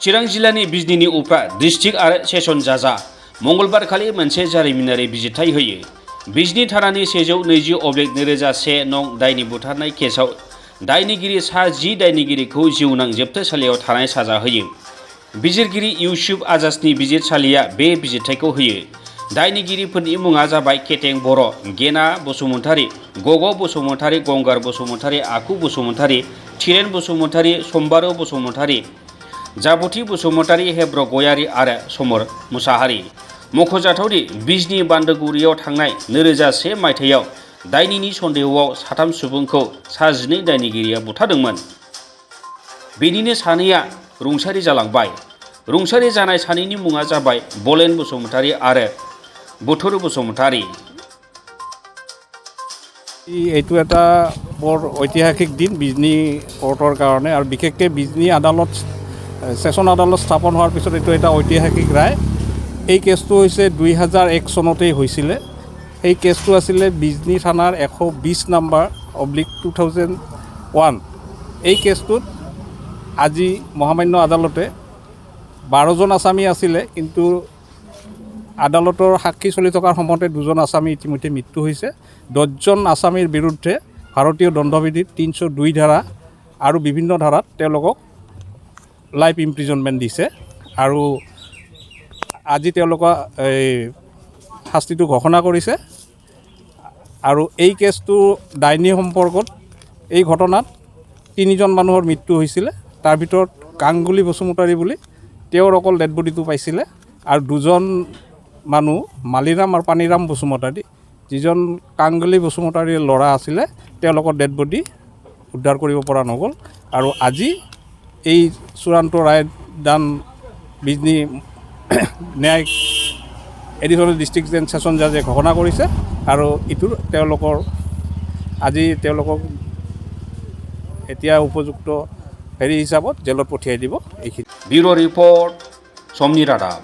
चिरां जिल्लानि बिजनीनि उफ्रा डिस्ट्रिक्ट आरो सेसन जाजा मंगलबार खालि मोनसे जारिमिनारि बिजिरथाय होयो। बिजनी थानानि 120/2001 नं दायनि बुथारनाय केसआव दायनिगिरि सा 10 दायनिगिरिखौ जिउनां जोबथेसालियाव थानाय साजा होयो। बिजिरगिरि इउसुफ आजाजनि बिजिरसालिया बे बिजिरथायखौ होयो। दायनिगिरिफोरनि मुङा जाबाय केटें बर', गेना बसुमतारी, गग' बसुमतारी, गंगार बसुमतारी, आखु बसुमतारी, थिरेन बसुमतारी, सम्बारु बसुमतारी, जाबथि बसुमतारी, हेब्र गयारी आरो समर मुसाहारि। मख'जाथावदि बिजनी बान्दोगुरियाव थांनाय 2001 मायथाइयाव दायनिनि सन्देहआव 3 सुबुंखौ सा 12 दायनिगिरिया बुथारदोंमोन। बेनिनो 2आ रुंसारि जालांबाय। रुंसारि जानाय 2नि मुङा जाबाय बलेन बसुमतारी आरो बुथुर बसुमतारी। এইটো এটা বৰ ঐতিহাসিক দিন বিজনী কোৰ্টৰ কাৰণে আৰু বিশেষকৈ বিজনী আদালত সেশন আদালত স্থাপন হোৱাৰ পিছত এইটো এটা ঐতিহাসিক ৰায়। এই কেছটো হৈছে 2001 চনতেই হৈছিলে। এই কেছটো আছিলে বিজনী থানাৰ 120 নম্বৰ /2001। এই কেছটোত আজি মহামান্য আদালতে 12জন আসামী আছিলে, কিন্তু আদালতৰ সাক্ষী চলি থকাৰ সময়তে 2জন আসামী ইতিমধ্যে মৃত্যু হৈছে। 10জন আসামীৰ বিৰুদ্ধে ভাৰতীয় দণ্ডবিধিত 302 ধাৰা আৰু বিভিন্ন ধাৰাত তেওঁলোকক লাইফ ইমপ্ৰিজনমেণ্ট দিছে আৰু আজি তেওঁলোকৰ শাস্তিটো ঘোষণা কৰিছে। আৰু এই কেছটো ডাইনী সম্পৰ্কত এই ঘটনাত 3জন মানুহৰ মৃত্যু হৈছিলে। তাৰ ভিতৰত গাংগুলী বসুমতাৰী বুলি তেওঁৰ অকল ডেড বডিটো পাইছিলে, আৰু 2জন মানুহ মালিৰাম আৰু পানীৰাম বসুমতাৰী, যিজন গাংগুলী বসুমতাৰীৰ ল'ৰা আছিলে, তেওঁলোকৰ ডেড বডি উদ্ধাৰ কৰিব পৰা নগ'ল। আৰু আজি এই চূড়ান্ত ৰায়দান বিজনী ন্যায়িক এডিশ্যনেল ডিষ্ট্ৰিক্ট এণ্ড ছেছন জাজে ঘোষণা কৰিছে আৰু ইটো তেওঁলোকক এতিয়া উপযুক্ত হেৰি হিচাপত জেলত পঠিয়াই দিব। এইখিনি ব্যুৰ' ৰিপৰ্ট, সমনি ৰাদাব।